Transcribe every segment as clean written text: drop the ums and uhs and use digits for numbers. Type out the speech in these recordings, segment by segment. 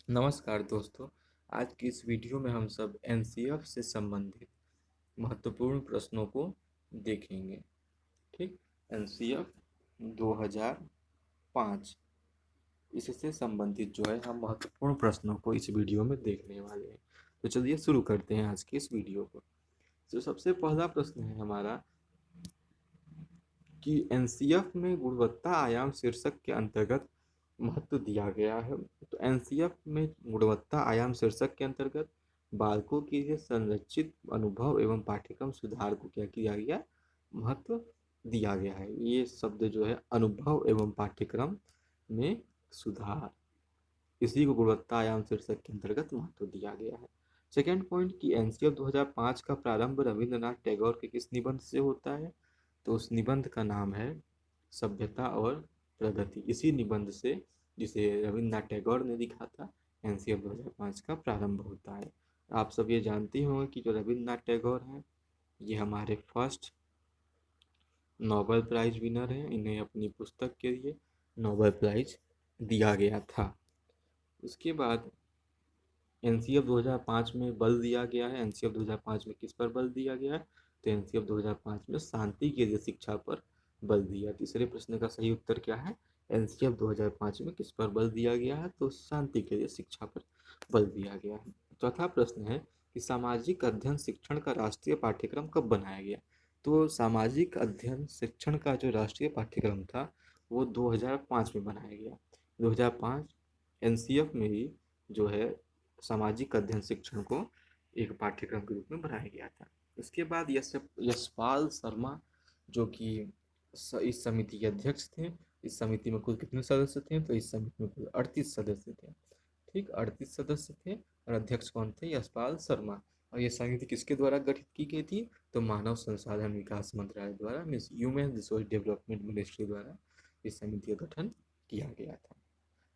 नमस्कार दोस्तों। आज की इस वीडियो में हम सब एनसीएफ से संबंधित महत्वपूर्ण प्रश्नों को देखेंगे। ठीक, एनसीएफ 2005 इससे संबंधित जो है हम महत्वपूर्ण प्रश्नों को इस वीडियो में देखने वाले हैं। तो चलिए शुरू करते हैं आज की इस वीडियो को। तो सबसे पहला प्रश्न है हमारा कि एनसीएफ में गुणवत्ता आयाम शीर्षक के अंतर्गत महत्व दिया गया है। तो एनसीएफ में गुणवत्ता आयाम शीर्षक के अंतर्गत बालकों के लिए संरक्षित अनुभव एवं पाठ्यक्रम सुधार को क्या किया गया, महत्व दिया गया है। ये शब्द जो है अनुभव एवं पाठ्यक्रम में सुधार, इसी को गुणवत्ता आयाम शीर्षक के अंतर्गत महत्व दिया गया है। सेकेंड पॉइंट कि एनसीएफ 2005 का प्रारंभ रविंद्रनाथ टैगोर के किस निबंध से होता है। तो उस निबंध का नाम है सभ्यता और प्रगति। इसी निबंध से, जिसे रविंद्रनाथ टैगोर ने लिखा था, एनसीएफ 2005 का प्रारंभ होता है। आप सब ये जानते होंगे कि जो रविंद्रनाथ टैगोर हैं ये हमारे फर्स्ट नोबेल प्राइज विनर हैं। इन्हें अपनी पुस्तक के लिए नोबेल प्राइज दिया गया था। उसके बाद एनसीएफ 2005 में बल दिया गया है। एनसीएफ 2005 में किस पर बल दिया गया है? तो एनसीएफ 2005 में शांति के लिए शिक्षा पर बल दिया। तीसरे प्रश्न का सही उत्तर क्या है? एनसीएफ 2005 में किस पर बल दिया गया है? तो शांति के लिए शिक्षा पर बल दिया गया है। चौथा प्रश्न है कि सामाजिक अध्ययन शिक्षण का राष्ट्रीय पाठ्यक्रम कब बनाया गया? तो सामाजिक अध्ययन शिक्षण का जो राष्ट्रीय पाठ्यक्रम था वो 2005 में बनाया गया। 2005 एनसीएफ में ही जो है सामाजिक अध्ययन शिक्षण को एक पाठ्यक्रम के रूप में बनाया गया था। उसके बाद यशपाल शर्मा जो कि इस समिति के अध्यक्ष थे। इस समिति में कुल कितने सदस्य थे? तो इस समिति में कुल 38 सदस्य थे। ठीक, 38 सदस्य थे और अध्यक्ष कौन थे? यशपाल शर्मा। और ये समिति किसके द्वारा गठित की गई थी? तो मानव संसाधन विकास मंत्रालय द्वारा, means human resource development ministry द्वारा इस समिति का गठन किया गया था।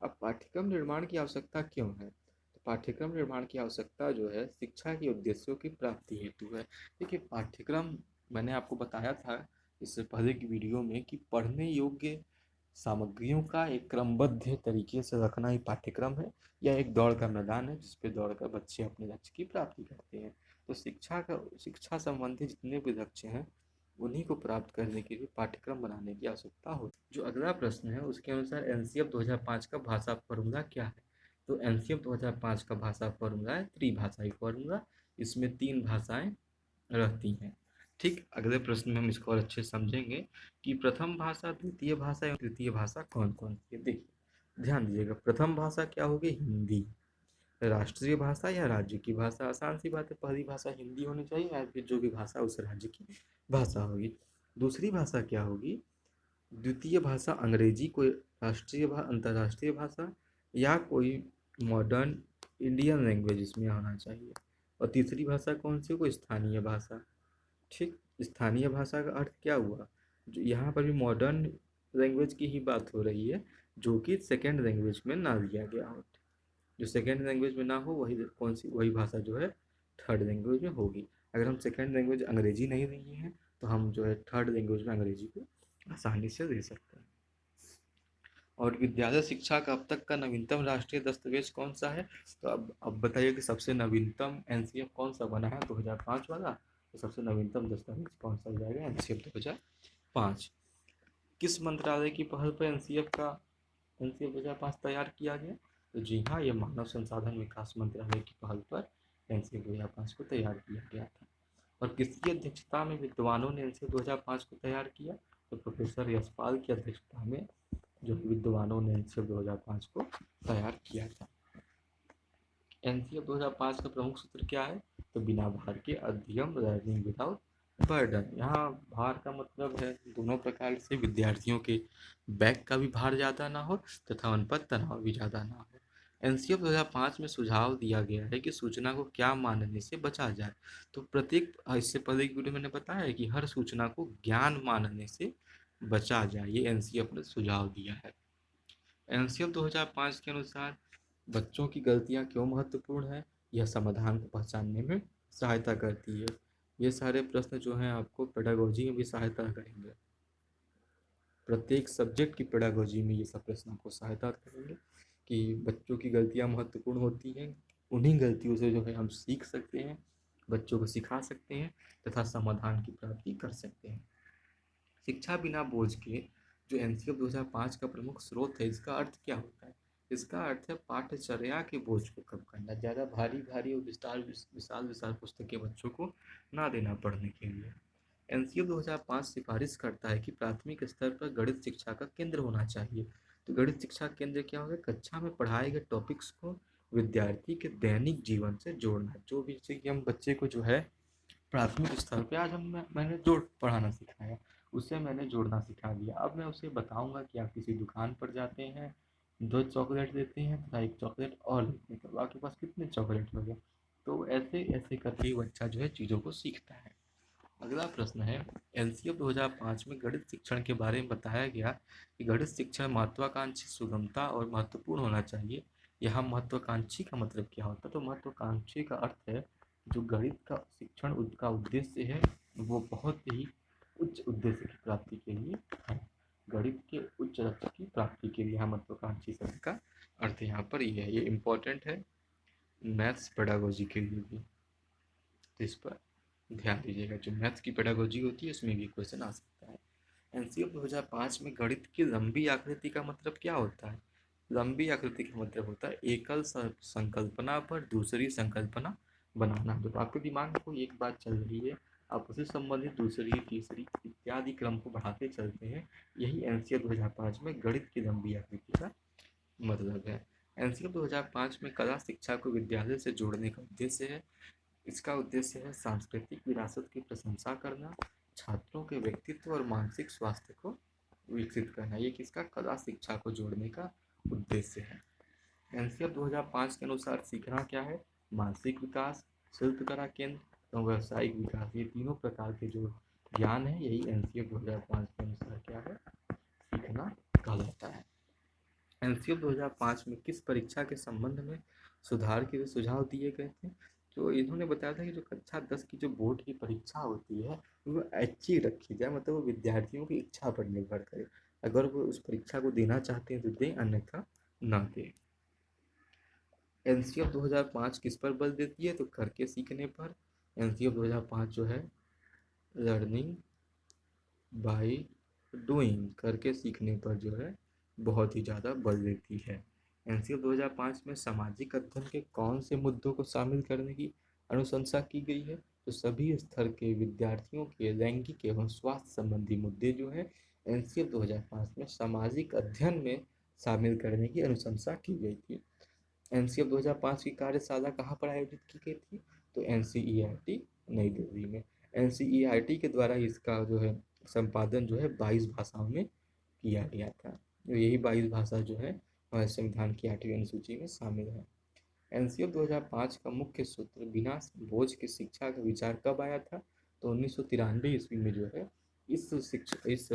अब पाठ्यक्रम निर्माण की आवश्यकता क्यों है? तो पाठ्यक्रम निर्माण की आवश्यकता जो है शिक्षा के उद्देश्यों की प्राप्ति हेतु है। देखिए, पाठ्यक्रम मैंने आपको बताया था इससे पहले की वीडियो में कि पढ़ने योग्य सामग्रियों का एक क्रमबद्ध तरीके से रखना ही पाठ्यक्रम है। यह एक दौड़ का मैदान है जिस पे दौड़कर बच्चे अपने लक्ष्य की प्राप्ति करते हैं। तो शिक्षा संबंधी जितने भी लक्ष्य हैं उन्हीं को प्राप्त करने के लिए पाठ्यक्रम बनाने की आवश्यकता होती है। जो अगला प्रश्न है उसके अनुसार एनसीएफ 2005 का भाषा फॉर्मूला क्या है? तो एनसीएफ 2005 का भाषा फॉर्मूला है त्रिभाषाई फॉर्मूला। इसमें 3 भाषाएं रहती हैं। ठीक, अगले प्रश्न में हम इसको और अच्छे से समझेंगे कि प्रथम भाषा, द्वितीय भाषा एवं तृतीय भाषा कौन कौन सी है। देखिए ध्यान दीजिएगा, प्रथम भाषा क्या होगी? हिंदी। राष्ट्रीय भाषा या राज्य की भाषा? आसान सी बात है, पहली भाषा हिंदी होनी चाहिए या फिर जो भी भाषा उस राज्य की भाषा होगी। दूसरी भाषा क्या होगी? द्वितीय भाषा अंग्रेजी, कोई राष्ट्रीय अंतर्राष्ट्रीय भाषा या कोई मॉडर्न इंडियन लैंग्वेज इसमें होना चाहिए। और तीसरी भाषा कौन सी? कोई स्थानीय भाषा। ठीक, स्थानीय भाषा का अर्थ क्या हुआ? जो यहाँ पर भी मॉडर्न लैंग्वेज की ही बात हो रही है जो कि सेकेंड लैंग्वेज में ना लिया गया हो। जो सेकेंड लैंग्वेज में ना हो वही कौन सी, वही भाषा जो है थर्ड लैंग्वेज में होगी। अगर हम सेकेंड लैंग्वेज अंग्रेजी नहीं लिए हैं तो हम जो है थर्ड लैंग्वेज में अंग्रेजी को आसानी से ले सकते हैं। और विद्यालय शिक्षा का अब तक का नवीनतम राष्ट्रीय दस्तावेज कौन सा है? तो अब बताइए कि सबसे नवीनतम एनसीएफ कौन सा बना है 2005 वाला? तो सबसे नवीनतम दस्तावेज कौन सा हो जाएगा? एनसीएफ 2005। किस मंत्रालय की पहल पर एनसीएफ 2005 तैयार किया गया? तो जी हाँ, ये मानव संसाधन विकास मंत्रालय की पहल पर एनसीएफ 2005 को तैयार किया गया था। और किसकी अध्यक्षता में विद्वानों ने एनसीएफ 2005 को तैयार किया? तो प्रोफेसर यशपाल की अध्यक्षता में जो विद्वानों ने एनसीएफ 2005 को तैयार किया था। एनसीएफ 2005 का प्रमुख सूत्र क्या है? तो बिना भार के अध्ययन, लर्निंग विदाउट बर्डन। यहाँ भार का मतलब है दोनों प्रकार से, विद्यार्थियों के बैग का भी भार ज़्यादा ना हो तथा उन पर तनाव भी ज़्यादा ना हो। एनसीएफ 2005 में सुझाव दिया गया है कि सूचना को क्या मानने से बचा जाए। तो इससे पहले की वीडियो मैंने बताया है कि हर सूचना को ज्ञान मानने से बचा जाए, ये एनसीएफ ने सुझाव दिया है। एनसीएफ 2005 के अनुसार बच्चों की गलतियां क्यों महत्वपूर्ण है? यह समाधान को पहचानने में सहायता करती है। ये सारे प्रश्न जो हैं आपको पेडागोजी में भी सहायता करेंगे। प्रत्येक सब्जेक्ट की पेडागोजी में ये सब प्रश्न आपको सहायता करेंगे। कि बच्चों की गलतियाँ महत्वपूर्ण होती हैं, उन्हीं गलतियों से जो है हम सीख सकते हैं, बच्चों को सिखा सकते हैं तथा समाधान की प्राप्ति कर सकते हैं। शिक्षा बिना बोझ के जो एनसीएफ 2005 का प्रमुख स्रोत है, इसका अर्थ क्या होता है? इसका अर्थ है पाठ्यचर्या के बोझ को कम करना, ज़्यादा भारी भारी और विशाल विशाल पुस्तकें बच्चों को ना देना पढ़ने के लिए। एनसीएफ 2005 सिफारिश करता है कि प्राथमिक स्तर पर गणित शिक्षा का केंद्र होना चाहिए। तो गणित शिक्षा केंद्र क्या होगा? कक्षा में पढ़ाए गए टॉपिक्स को विद्यार्थी के दैनिक जीवन से जोड़ना, जो भी जैसे कि हम बच्चे को जो है प्राथमिक स्तर पे आज मैंने जोड़ पढ़ाना सिखाया, उसे मैंने जोड़ना सिखा दिया। अब मैं उसे बताऊंगा कि आप किसी दुकान पर जाते हैं, 2 चॉकलेट देते हैं तथा 1 चॉकलेट और लेते हैं, तो आपके पास कितने चॉकलेट हो गए? तो ऐसे ऐसे करके ही बच्चा जो है चीज़ों को सीखता है। अगला प्रश्न है, एलसीएफ 2005 में गणित शिक्षण के बारे में बताया गया कि गणित शिक्षण महत्वाकांक्षी, सुगमता और महत्वपूर्ण होना चाहिए। यहाँ महत्वाकांक्षी का मतलब क्या होता है? तो महत्वाकांक्षी का अर्थ है जो गणित का शिक्षण का उद्देश्य है वो बहुत ही उच्च उद्देश्य की प्राप्ति के लिए है। गणित के उच्च लक्ष्य की प्राप्ति के लिए महत्वाकांक्षी शब्द का अर्थ यहाँ पर ये है। ये इम्पोर्टेंट है मैथ्स पेडागोजी के लिए भी, तो इस पर ध्यान दीजिएगा। जो मैथ्स की पेडागोजी होती है उसमें भी क्वेश्चन आ सकता है। एनसीएफ 2005 में गणित की लंबी आकृति का मतलब क्या होता है? लंबी आकृति का मतलब होता है एकल संकल्पना पर दूसरी संकल्पना बनाना। जब आपके दिमाग में कोई एक बात चल रही है, आप उससे संबंधित दूसरी, तीसरी इत्यादि क्रम को बढ़ाते चलते हैं। यही एनसीएफ 2005 में गणित की लंबी आकृति का मतलब है। एनसीएफ 2005 में कला शिक्षा को विद्यालय से जोड़ने का उद्देश्य है। इसका उद्देश्य है सांस्कृतिक विरासत की प्रशंसा करना, छात्रों के व्यक्तित्व और मानसिक स्वास्थ्य को विकसित करना। ये किसका? कला शिक्षा को जोड़ने का उद्देश्य है। एनसीएफ 2005 के अनुसार सीखना क्या है? मानसिक विकास, शिल्पकला केंद्र और व्यावसायिक विकास, ये तीनों प्रकार के जो ज्ञान है यही एनसीएफ 2005 के अनुसार क्या है? सीखना कहलाता है। एनसीएफ 2005 में किस परीक्षा के संबंध में सुधार के सुझाव दिए गए थे? तो इन्होंने बताया था कि जो कक्षा 10 की जो बोर्ड की परीक्षा होती है वो अच्छी रखी जाए, मतलब वो विद्यार्थियों की इच्छा पर निर्भर करे। अगर वो उस परीक्षा को देना चाहते हैं तो दें, अन्यथा ना दें। एनसीएफ 2005 किस पर बल देती है? तो करके सीखने पर। एनसीएफ 2005 जो है लर्निंग बाय डूइंग, करके सीखने पर जो है बहुत ही ज़्यादा बल देती है। एनसीएफ 2005 में सामाजिक अध्ययन के कौन से मुद्दों को शामिल करने की अनुशंसा की गई है? तो सभी स्तर के विद्यार्थियों के लैंगिक एवं स्वास्थ्य संबंधी मुद्दे जो है एनसीएफ 2005 में सामाजिक अध्ययन में शामिल करने की अनुशंसा की गई थी। एनसीएफ 2005 की कार्यशाला कहाँ पर आयोजित की गई थी? तो एनसीईआरटी नई दिल्ली में। एनसीईआरटी के द्वारा इसका जो है संपादन जो है 22 भाषाओं में किया गया था। यही 22 भाषा जो है हमारे संविधान की 8वीं अनुसूची में शामिल है। एनसीएफ 2005 का मुख्य सूत्र बिना बोझ की शिक्षा का विचार कब आया था? तो 1993 ईस्वी में जो है इस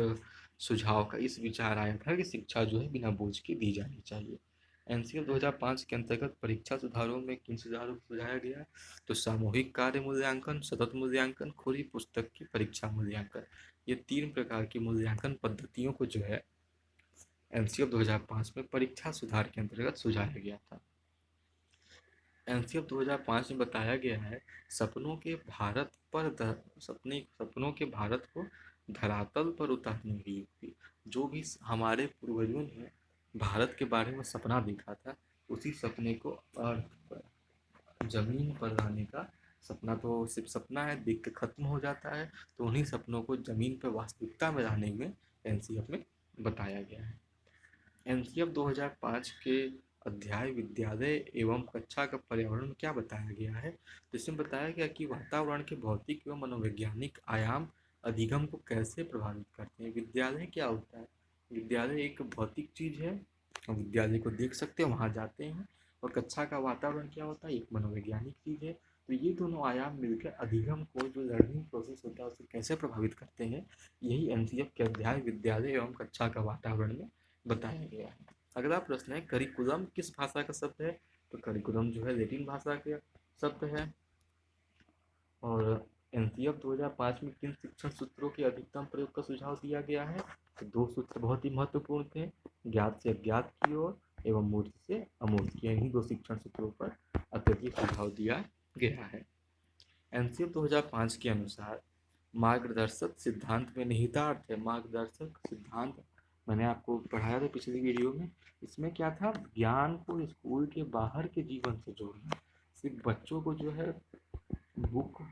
सुझाव का इस विचार आया था कि शिक्षा जो है बिना बोझ की दी जानी चाहिए। एनसीएफ 2005 के अंतर्गत परीक्षा सुधारों में किन सुधारों को सुझाया गया? तो सामूहिक कार्य मूल्यांकन, सतत मूल्यांकन, खुली पुस्तक की परीक्षा मूल्यांकन, ये 3 प्रकार की मूल्यांकन पद्धतियों को जो है एनसीएफ 2005 में परीक्षा सुधार के अंतर्गत सुझाया गया था। एनसीएफ 2005 में बताया गया है सपनों के भारत पर सपनों के भारत को धरातल पर उतारने की युक्ति। जो भी हमारे पूर्वजों ने भारत के बारे में सपना देखा था, उसी सपने को अर्थ पर, जमीन पर लाने का सपना तो सिर्फ सपना है, देख के खत्म हो जाता है। तो उन्हीं सपनों को जमीन पर वास्तविकता में लाने में एनसीएफ में बताया गया है। एनसीएफ 2005 के अध्याय विद्यालय एवं कक्षा का पर्यावरण में क्या बताया गया है? जिसमें बताया गया कि वातावरण के भौतिक एवं मनोवैज्ञानिक आयाम अधिगम को कैसे प्रभावित करते हैं। विद्यालय क्या होता है? विद्यालय एक भौतिक चीज है, हम विद्यालय को देख सकते हैं, वहाँ जाते हैं। और कक्षा का वातावरण क्या होता है? एक मनोवैज्ञानिक चीज है। तो ये दोनों आयाम मिलकर अधिगम को, जो लर्निंग प्रोसेस होता है, उसे कैसे प्रभावित करते हैं, यही एनसीएफ के अध्याय विद्यालय एवं कक्षा का वातावरण में बताया गया है। अगला प्रश्न है करिकुलम किस भाषा का शब्द है? तो करिकुलम जो है लैटिन भाषा का शब्द है। और एनसीएफ 2005 में किन शिक्षण सूत्रों के अधिकतम प्रयोग का सुझाव दिया गया है? तो 2 सूत्र बहुत ही महत्वपूर्ण थे, ज्ञात से अज्ञात की ओर एवं मूर्ति से अमूर्ति, इन्हीं दो शिक्षण सूत्रों पर अत्यधिक प्रभाव दिया गया है। एनसीएफ 2005 के अनुसार मार्गदर्शक सिद्धांत में निहितार्थ है। मार्गदर्शक सिद्धांत मैंने आपको पढ़ाया था पिछली वीडियो में। इसमें क्या था, ज्ञान को स्कूल के बाहर के जीवन से जोड़ना। सिर्फ बच्चों को जो है बुक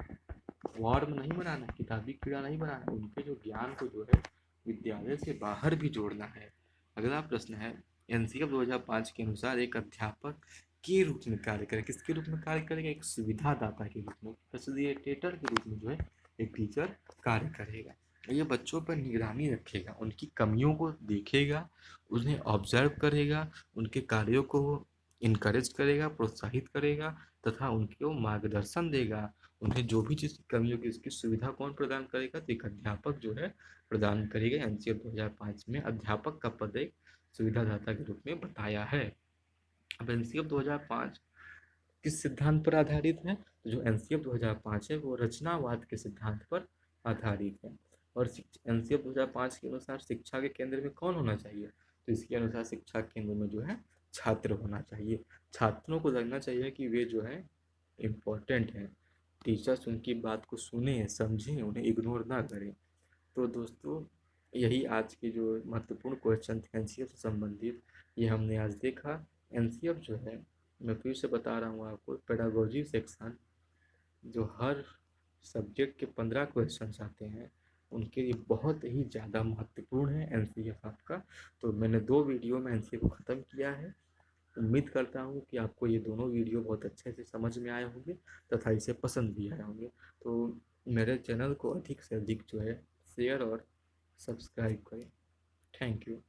वर्म नहीं बनाना, किताबी कीड़ा नहीं बनाना, उनके जो ज्ञान को जो है विद्यालय से बाहर भी जोड़ना है। अगला प्रश्न है, एनसीएफ 2005 के अनुसार एक अध्यापक के रूप में कार्य करेगा। किसके रूप में कार्य करेगा? एक सुविधादाता के रूप में, फैसिलिटेटर के रूप में जो है एक टीचर कार्य करेगा। ये बच्चों पर निगरानी रखेगा, उनकी कमियों को देखेगा, उन्हें ऑब्जर्व करेगा, उनके कार्यों को इनकरेज करेगा, प्रोत्साहित करेगा तथा उनको मार्गदर्शन देगा। उन्हें जो भी चीज़ की कमी होगी उसकी सुविधा कौन प्रदान करेगा? तो एक अध्यापक जो है प्रदान करेगा। एनसीएफ 2005 में अध्यापक का पद एक सुविधादाता के रूप में बताया है। अब एनसीएफ 2005 किस सिद्धांत पर आधारित है? तो जो एनसीएफ 2005 है वो रचनावाद के सिद्धांत पर आधारित है। और एनसीएफ 2005 के अनुसार शिक्षा के केंद्र में कौन होना चाहिए? तो इसके अनुसार शिक्षा केंद्र में जो है छात्र होना चाहिए। छात्रों को लगना चाहिए कि वे जो है इम्पोर्टेंट हैं, टीचर्स उनकी बात को सुने, समझें, उन्हें इग्नोर ना करें। तो दोस्तों, यही आज के जो महत्वपूर्ण क्वेश्चन थे एनसीएफ से संबंधित, ये हमने आज देखा। एनसीएफ जो है, मैं फिर से बता रहा हूँ आपको, पेडागोजी सेक्शन जो हर सब्जेक्ट के 15 क्वेश्चन आते हैं उनके लिए बहुत ही ज़्यादा महत्वपूर्ण है एनसीएफ आपका। तो मैंने 2 वीडियो में एनसीएफ को ख़त्म किया है। उम्मीद करता हूँ कि आपको ये दोनों वीडियो बहुत अच्छे से समझ में आए होंगे तथा इसे पसंद भी आए होंगे। तो मेरे चैनल को अधिक से अधिक जो है शेयर और सब्सक्राइब करें। Thank you.